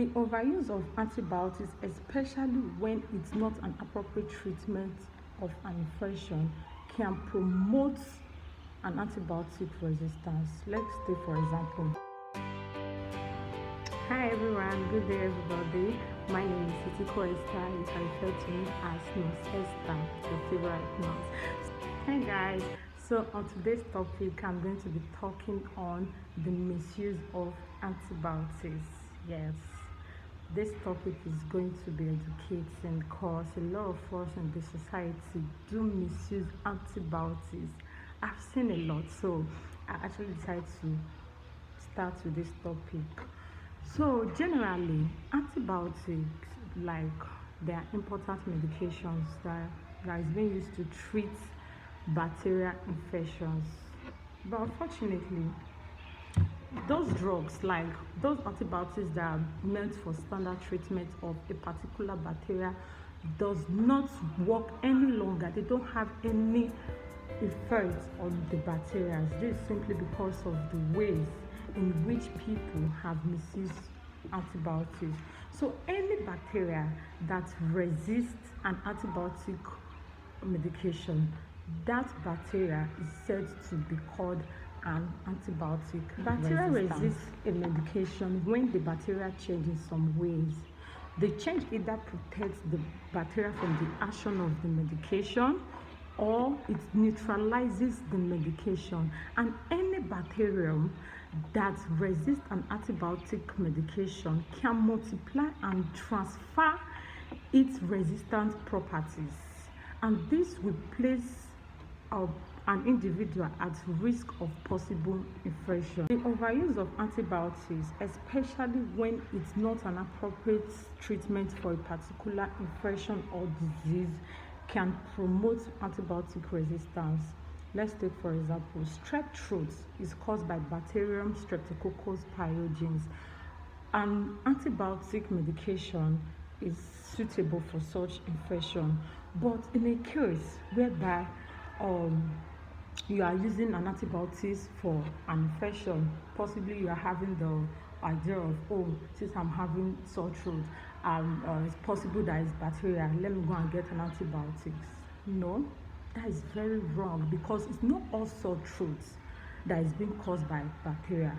The overuse of antibiotics, especially when it's not an appropriate treatment of an infection, can promote an antibiotic resistance. Let's take for example. Hi everyone, good day everybody. My name is Sitiko Esther. You can refer to me as Nurse Esther, your favorite nurse. Hey guys, so on today's topic, I'm going to be talking on the misuse of antibiotics. Yes, this topic is going to be educating because a lot of us in the society do misuse antibiotics. I've seen a lot, so I actually decided to start with this topic. So generally, antibiotics, like they are important medications that is being used to treat bacterial infections. But unfortunately, those drugs, like those antibiotics that are meant for standard treatment of a particular bacteria, does not work any longer. They don't have any effect on the bacteria. This is simply because of the ways in which people have misused antibiotics. So any bacteria that resists an antibiotic medication, that bacteria is said to be called an antibiotic. Bacteria resist a medication when the bacteria change in some ways. The change either protects the bacteria from the action of the medication, or it neutralizes the medication. And any bacterium that resists an antibiotic medication can multiply and transfer its resistant properties, and this will place an individual at risk of possible infection. The overuse of antibiotics, especially when it's not an appropriate treatment for a particular infection or disease, can promote antibiotic resistance. Let's take for example, strep throat is caused by bacterium Streptococcus pyogenes. An antibiotic medication is suitable for such infection, but in a case whereby you are using an antibiotics for an infection, possibly you are having the idea of, oh, since I'm having sore throat, it's possible that it's bacteria, let me go and get an antibiotics. No, that is very wrong, because it's not all sore throats that is being caused by bacteria.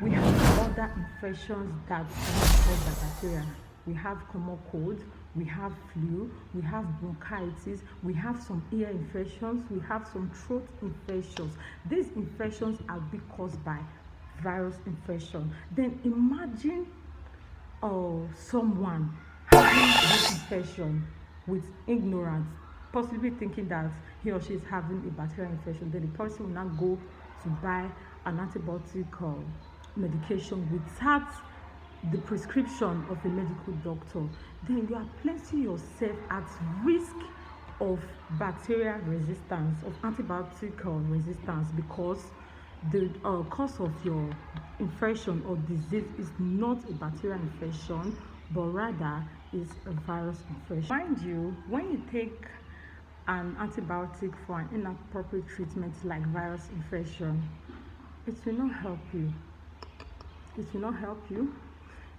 We have other infections that are caused by bacteria. We have common cold, we have flu, we have bronchitis, we have some ear infections, we have some throat infections. These infections are being caused by virus infection. Then imagine someone having this infection with ignorance, possibly thinking that he or she is having a bacterial infection. Then the person will now go to buy an antibiotic medication without the prescription of a medical doctor. Then you are placing yourself at risk of bacterial resistance, of antibiotic resistance, because the cause of your infection or disease is not a bacterial infection, but rather is a virus infection. Mind you, when you take an antibiotic for an inappropriate treatment like virus infection, it will not help you. It will not help you.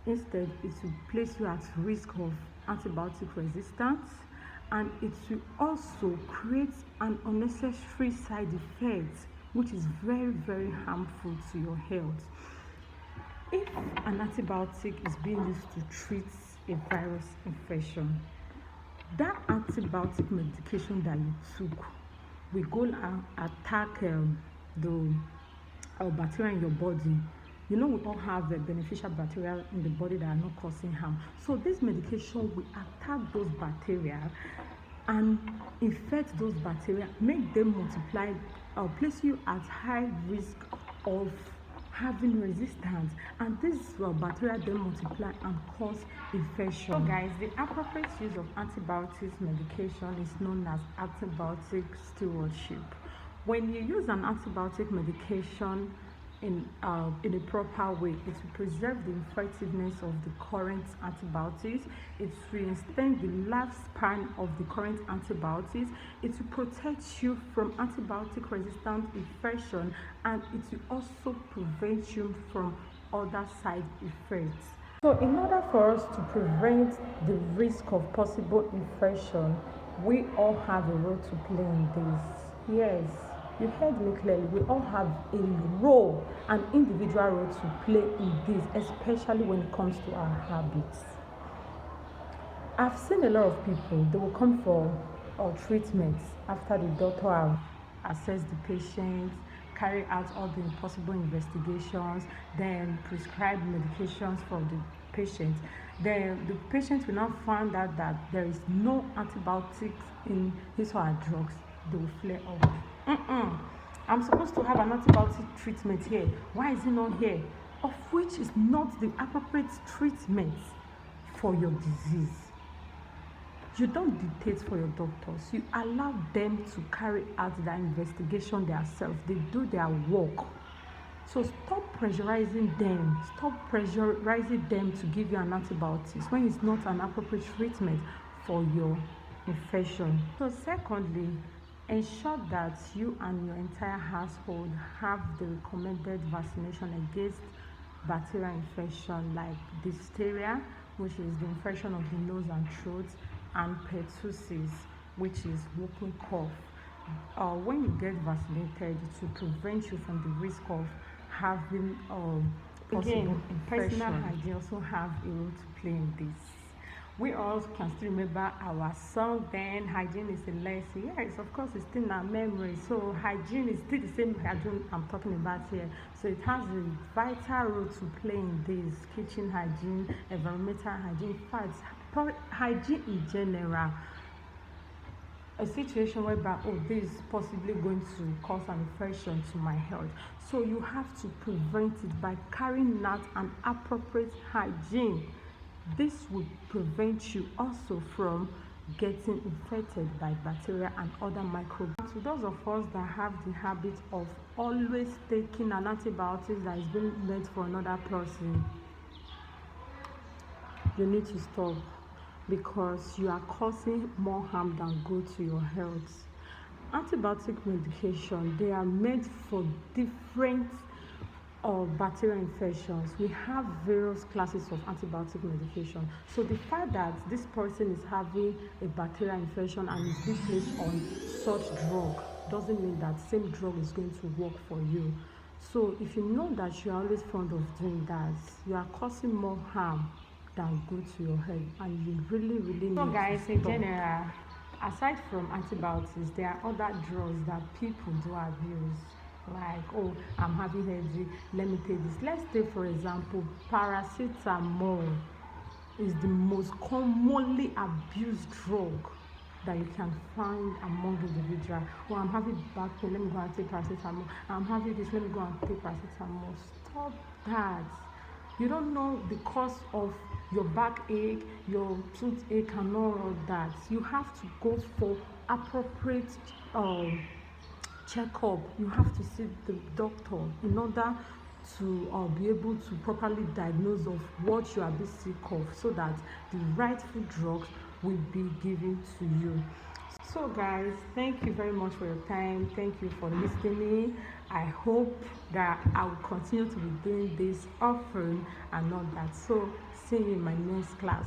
Instead, it will place you at risk of antibiotic resistance, and it will also create an unnecessary side effect, which is very, very harmful to your health. If an antibiotic is being used to treat a virus infection, that antibiotic medication that you took will go and attack the bacteria in your body. You know, we all have the beneficial bacteria in the body that are not causing harm. So this medication will attack those bacteria and infect those bacteria, make them multiply, place you at high risk of having resistance, and this bacteria then multiply and cause infection. So guys, the appropriate use of antibiotics medication is known as antibiotic stewardship. When you use an antibiotic medication in a proper way, it will preserve the effectiveness of the current antibiotics, it will extend the lifespan of the current antibiotics, it will protect you from antibiotic resistant infection, and it will also prevent you from other side effects. So in order for us to prevent the risk of possible infection, we all have a role to play in this. Yes, you heard me clearly. We all have a role, an individual role to play in this, especially when it comes to our habits. I've seen a lot of people, they will come for treatments after the doctor have assessed the patient, carry out all the possible investigations, then prescribe medications for the patient. Then the patient will now find out that there is no antibiotics in his or her drugs. They will flare up. I'm supposed to have an antibiotic treatment here. Why is it not here? Of which is not the appropriate treatment for your disease. You don't dictate for your doctors. You allow them to carry out their investigation themselves. They do their work. So stop pressurizing them. Stop pressurizing them to give you an antibiotics when it's not an appropriate treatment for your infection. So secondly, ensure that you and your entire household have the recommended vaccination against bacterial infection like diphtheria, which is the infection of the nose and throat, and pertussis, which is whooping cough. When you get vaccinated, it will prevent you from the risk of having possible infection. Personal hygiene also have a role to play in this. We all can still remember our song then, hygiene is a lesson. Yes, of course, it's still in our memory. So hygiene is still the same hygiene I'm talking about here. So it has a vital role to play in this: kitchen hygiene, environmental hygiene, in fact, hygiene in general. A situation whereby, oh, this is possibly going to cause an infection to my health. So you have to prevent it by carrying out an appropriate hygiene. This will prevent you also from getting infected by bacteria and other microbes. To those of us that have the habit of always taking an antibiotic that is being meant for another person, you need to stop, because you are causing more harm than good to your health. Antibiotic medication, they are made for different bacterial infections. We have various classes of antibiotic medication. So the fact that this person is having a bacterial infection and is being placed on such drug doesn't mean that same drug is going to work for you. So if you know that you are always fond of doing that, you are causing more harm than good to your health, and you really need to stop. So guys, in general, aside from antibiotics, there are other drugs that people do abuse. Like, oh, I'm having headache, let me take this. Let's take, for example, paracetamol is the most commonly abused drug that you can find among individuals. Oh, I'm having back pain, let me go and take paracetamol. I'm having this, let me go and take paracetamol. Stop that. You don't know the cause of your backache, your toothache, and all of that. You have to go for appropriate checkup. You have to see the doctor in order to be able to properly diagnose of what you are being sick of, so that the rightful drugs will be given to you. So guys, thank you very much for your time. Thank you for listening. I hope that I will continue to be doing this often and all that. So see you in my next class.